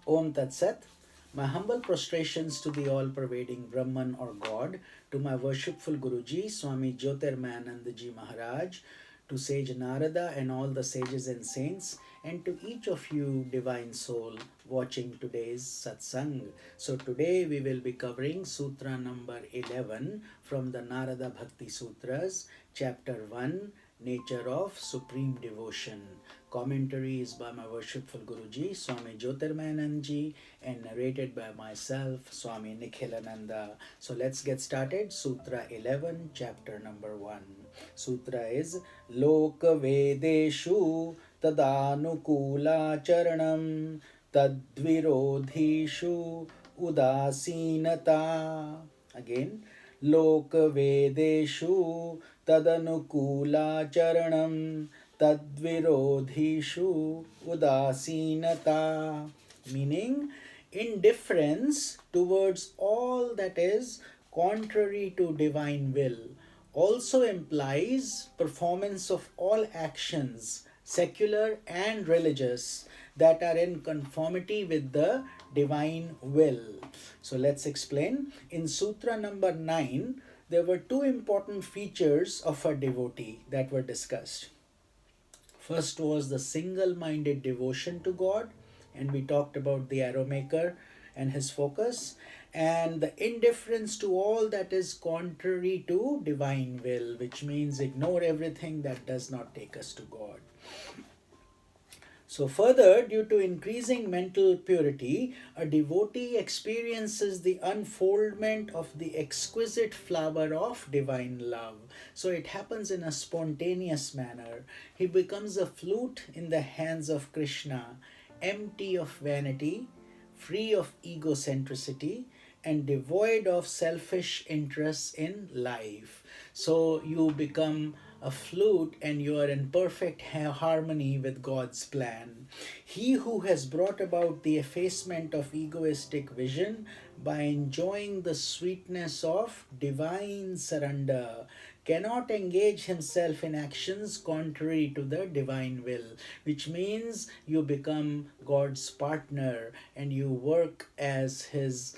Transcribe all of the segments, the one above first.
Om Tat Sat. My humble prostrations to the all-pervading Brahman or God, to my worshipful Guruji, Swami Jyotirmayanandaji Maharaj, to sage Narada and all the sages and saints, and to each of you divine soul watching today's Satsang. So today we will be covering Sutra number 11 from the Narada Bhakti Sutras, chapter 1, Nature of Supreme Devotion. Commentary is by my worshipful Guruji, Swami Jyotirmayanandaji, and narrated by myself, Swami Nikhilananda. So let's get started. Sutra 11, chapter number 1. Sutra is Loka Vedeshu Tadanukula Charanam Tadvirodhishu Udasinata. Again, Lokvedeshu Tadanukula Charanam Tadvirodhishu Udasinata. Meaning, indifference towards all that is contrary to divine will also implies performance of all actions, secular and religious, that are in conformity with the divine will. So let's explain. In Sutra number 9, there were two important features of a devotee that were discussed. First was the single-minded devotion to God, and we talked about the arrow maker and his focus, and the indifference to all that is contrary to divine will, which means ignore everything that does not take us to God. So further, due to increasing mental purity, a devotee experiences the unfoldment of the exquisite flower of divine love. So it happens in a spontaneous manner. He becomes a flute in the hands of Krishna, empty of vanity, free of egocentricity, and devoid of selfish interests in life. So you become a flute and you are in perfect harmony with God's plan. He who has brought about the effacement of egoistic vision by enjoying the sweetness of divine surrender cannot engage himself in actions contrary to the divine will, which means you become God's partner and you work as his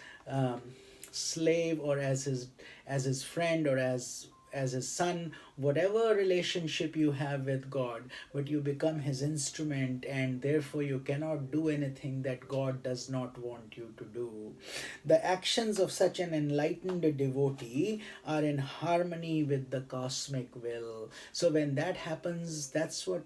slave, or as his friend, or as his son, whatever relationship you have with God, but you become his instrument, and therefore you cannot do anything that God does not want you to do. The actions of such an enlightened devotee are in harmony with the cosmic will. So when that happens, that's what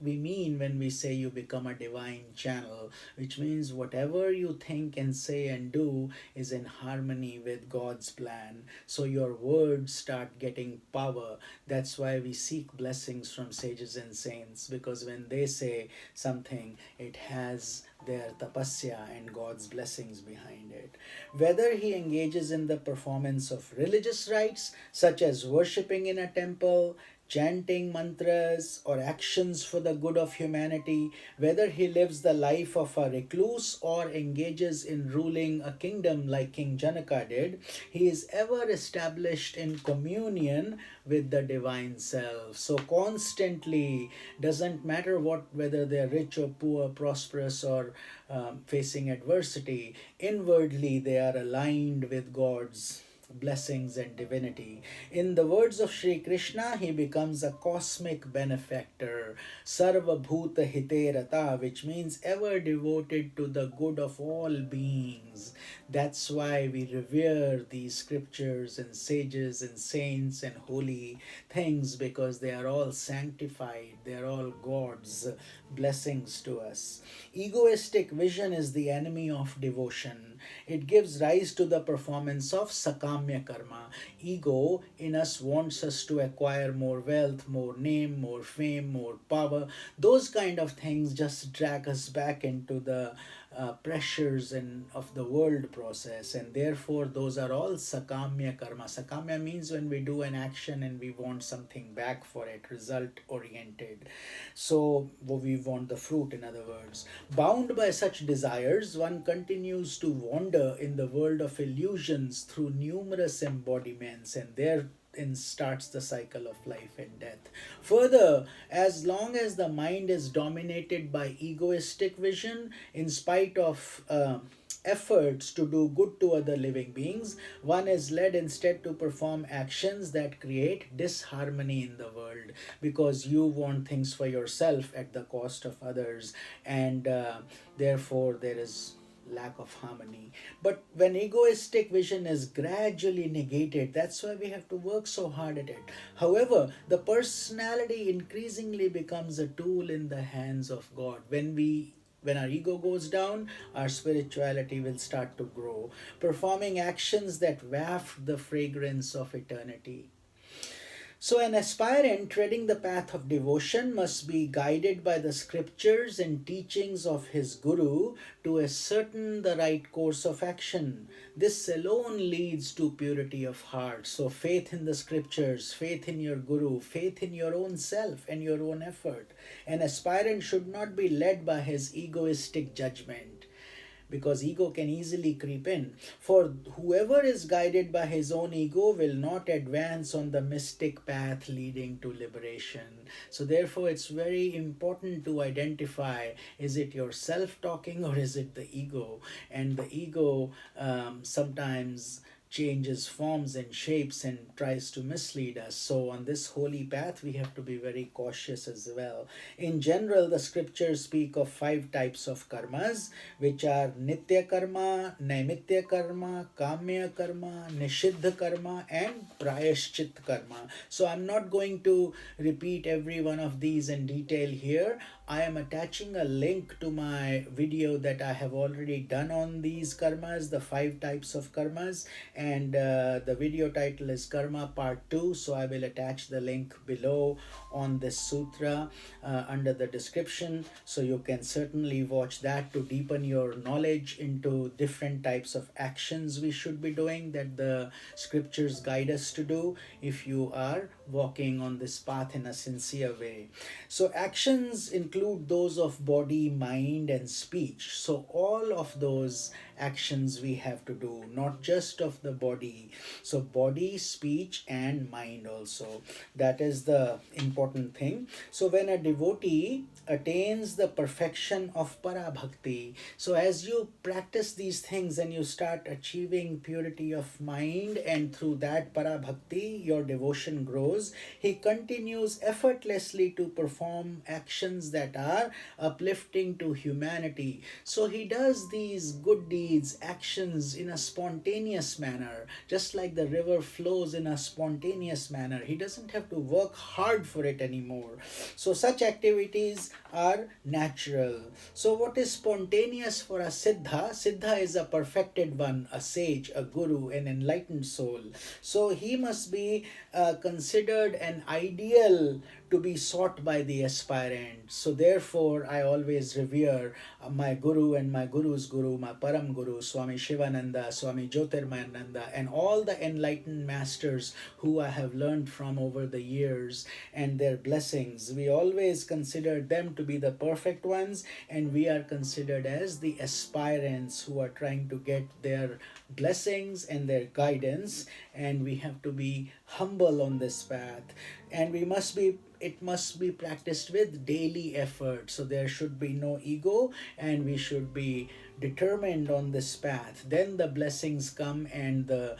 we mean when we say you become a divine channel, which means whatever you think and say and do is in harmony with God's plan. So your words start getting power. That's why we seek blessings from sages and saints, because when they say something, it has their tapasya and God's blessings behind it. Whether he engages in the performance of religious rites, such as worshipping in a temple, chanting mantras, or actions for the good of humanity, whether he lives the life of a recluse or engages in ruling a kingdom like King Janaka did, he is ever established in communion with the divine self. So constantly, doesn't matter whether they're rich or poor, prosperous or facing adversity, inwardly they are aligned with God's blessings and divinity. In the words of Sri Krishna, he becomes a cosmic benefactor, Sarva Bhuta Hite Rata, which means ever devoted to the good of all beings. That's why we revere these scriptures and sages and saints and holy things, because they are all sanctified, they are all God's blessings to us. Egoistic vision is the enemy of devotion. It gives rise to the performance of sakamya karma. Ego in us wants us to acquire more wealth, more name, more fame, more power. Those kind of things just drag us back into the pressures of the world process, and therefore those are all sakamya karma. Sakamya means when we do an action and we want something back for it, result oriented. So we want the fruit, in other words. Bound by such desires, one continues to wander in the world of illusions through numerous embodiments, and there starts the cycle of life and death. Further, as long as the mind is dominated by egoistic vision, in spite of efforts to do good to other living beings, one is led instead to perform actions that create disharmony in the world, because you want things for yourself at the cost of others, and therefore there is lack of harmony. But when egoistic vision is gradually negated, that's why we have to work so hard at it. However, the personality increasingly becomes a tool in the hands of God. When our ego goes down, our spirituality will start to grow, performing actions that waft the fragrance of eternity. So, an aspirant treading the path of devotion must be guided by the scriptures and teachings of his guru to ascertain the right course of action. This alone leads to purity of heart. So, faith in the scriptures, faith in your guru, faith in your own self and your own effort. An aspirant should not be led by his egoistic judgment, because ego can easily creep in. For whoever is guided by his own ego will not advance on the mystic path leading to liberation. So therefore it's very important to identify, is it yourself talking or is it the ego? And the ego sometimes changes forms and shapes and tries to mislead us. So on this holy path we have to be very cautious as well. In general, the scriptures speak of 5 types of karmas, which are nitya karma, naimitya karma, kamya karma, nishiddha karma, and prayashchit karma. So I'm not going to repeat every one of these in detail here. I am attaching a link to my video that I have already done on these karmas, the 5 types of karmas, and the video title is Karma Part 2. So I will attach the link below on this sutra under the description, so you can certainly watch that to deepen your knowledge into different types of actions we should be doing, that the scriptures guide us to do if you are walking on this path in a sincere way. So actions include those of body, mind, and speech. So all of those actions we have to do, not just of the body. So body, speech, and mind also. That is the important thing. So when a devotee attains the perfection of para bhakti, so as you practice these things and you start achieving purity of mind, and through that para bhakti your devotion grows, he continues effortlessly to perform actions that are uplifting to humanity. So he does these good deeds, actions in a spontaneous manner, just like the river flows in a spontaneous manner. He doesn't have to work hard for it anymore. So such activities are natural. So what is spontaneous for a siddha? Siddha is a perfected one, a sage, a guru, an enlightened soul. So he must be considered an ideal to be sought by the aspirant. So therefore I always revere my guru and my guru's guru, my param guru, Swami Shivananda, Swami Jyotirmayananda, and all the enlightened masters who I have learned from over the years, and their blessings. We always consider them to be the perfect ones, and we are considered as the aspirants who are trying to get their blessings and their guidance, and we have to be humble on this path, and it must be practiced with daily effort. So there should be no ego, and we should be determined on this path. Then the blessings come, and the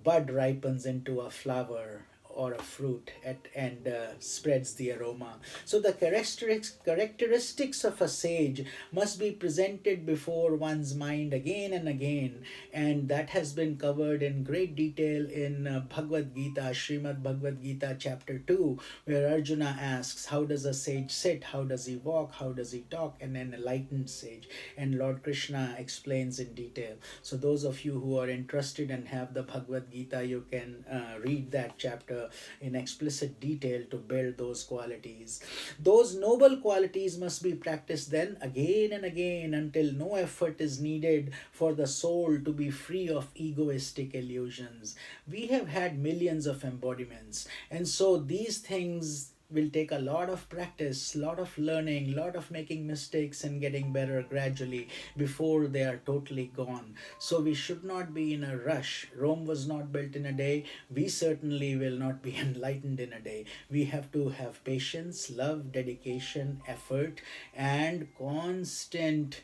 bud ripens into a flower or a fruit and spreads the aroma. So the characteristics of a sage must be presented before one's mind again and again, and that has been covered in great detail in Bhagavad Gita, Srimad Bhagavad Gita chapter 2, where Arjuna asks, how does a sage sit, how does he walk, how does he talk, and an enlightened sage, and Lord Krishna explains in detail. So those of you who are interested and have the Bhagavad Gita, you can read that chapter in explicit detail to build those qualities. Those noble qualities must be practiced then again and again until no effort is needed for the soul to be free of egoistic illusions. We have had millions of embodiments, and so these things will take a lot of practice, lot of learning, lot of making mistakes and getting better gradually before they are totally gone. So we should not be in a rush. Rome was not built in a day. We certainly will not be enlightened in a day. We have to have patience, love, dedication, effort, and constant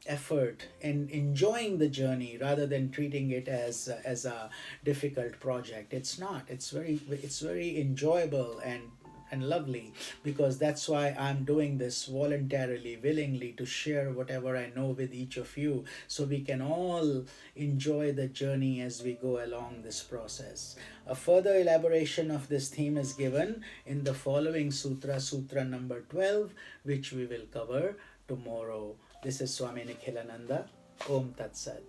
effort in enjoying the journey rather than treating it as a difficult project. It's not. It's very enjoyable and lovely, because that's why I'm doing this voluntarily, willingly, to share whatever I know with each of you, so we can all enjoy the journey as we go along this process. A further elaboration of this theme is given in the following sutra, Sutra number 12, which we will cover tomorrow. This is Swami Nikhilananda. Om Tat Sat.